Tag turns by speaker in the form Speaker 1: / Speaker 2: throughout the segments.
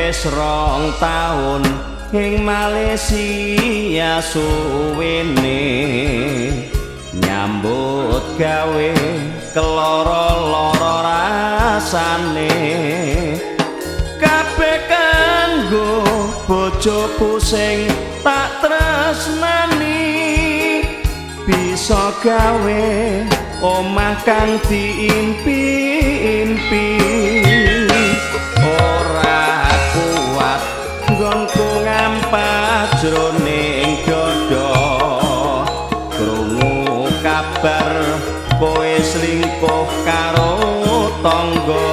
Speaker 1: Wis 2 taun ing Malaysia suwene nyambut gawe keloro-loro rasane kabeh kanggo bojoku sing tak tresnani bisa gawe omah kang diimpi-impi ora kuat nggonku ngampat jroning dada krungu kabar kowe selingkuh karo tangga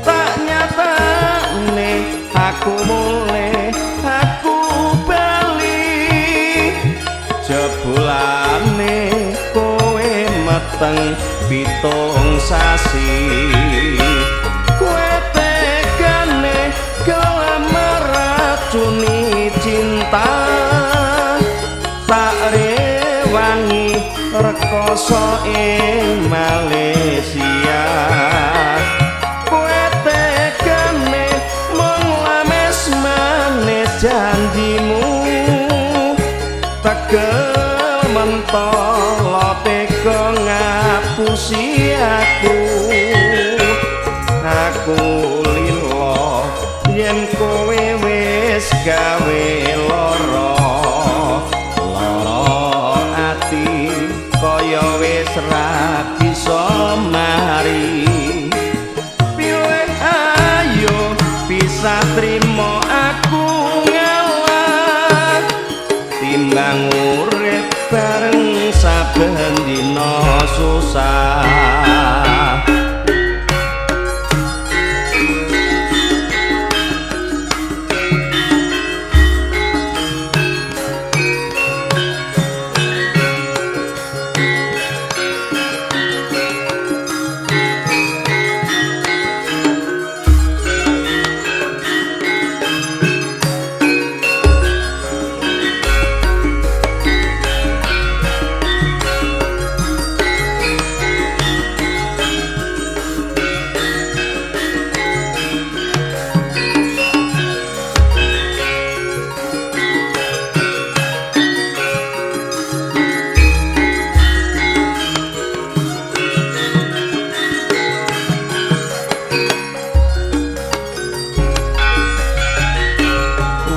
Speaker 1: tak nyatane aku mulih aku bali jebulane kowe meteng 7 sasi kowe tegane gelem meracuni cinta tak rewangi rekoso ing Malaysia kowe tegane mung lames manis janjimu tegel mentolo tega ngapusi aku lilo yen kowe wis gawe lara ati kaya wis ra bisa mari pilih ayo bisa trimo aku ngalah timbang urip bareng saben dina susah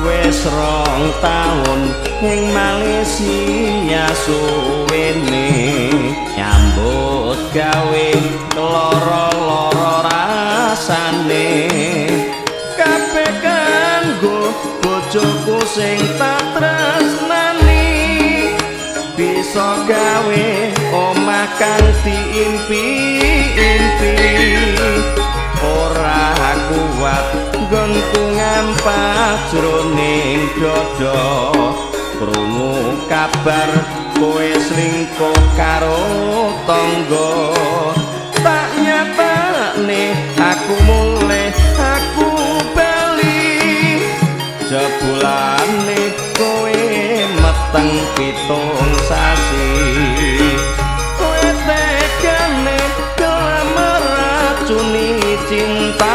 Speaker 1: wis 2 taun ing Malaysia suwene nyambut gawe loro-loro rasane kabeh kanggo bojoku sing tak tresnani bisa gawe omah kang diimpi-impi ora kuat nggonku ngampat jroning dada krungu kabar kowe selingkuh karo tangga tak nyatane aku mulih aku bali jebulane kowe meteng 7 sasi kowe tegane gelem meracuni cinta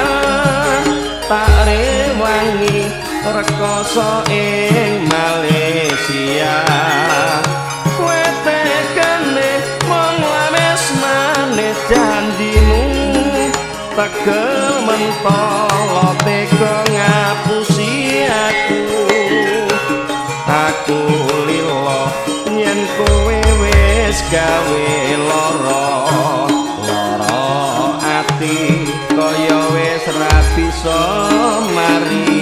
Speaker 1: tak rewangi rekoso ing Malaysia kowe tegane mung lames manis janjimu tegel mentolo tega ngapusi aku lilo yen kowe wis gawe lara ati kaya wis ra bisa mari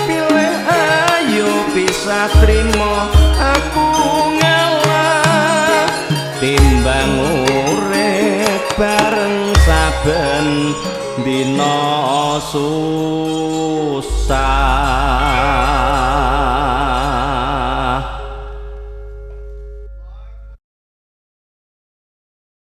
Speaker 1: pilih ayo bisa trimo aku ngalah timbang urip bareng saben dina susah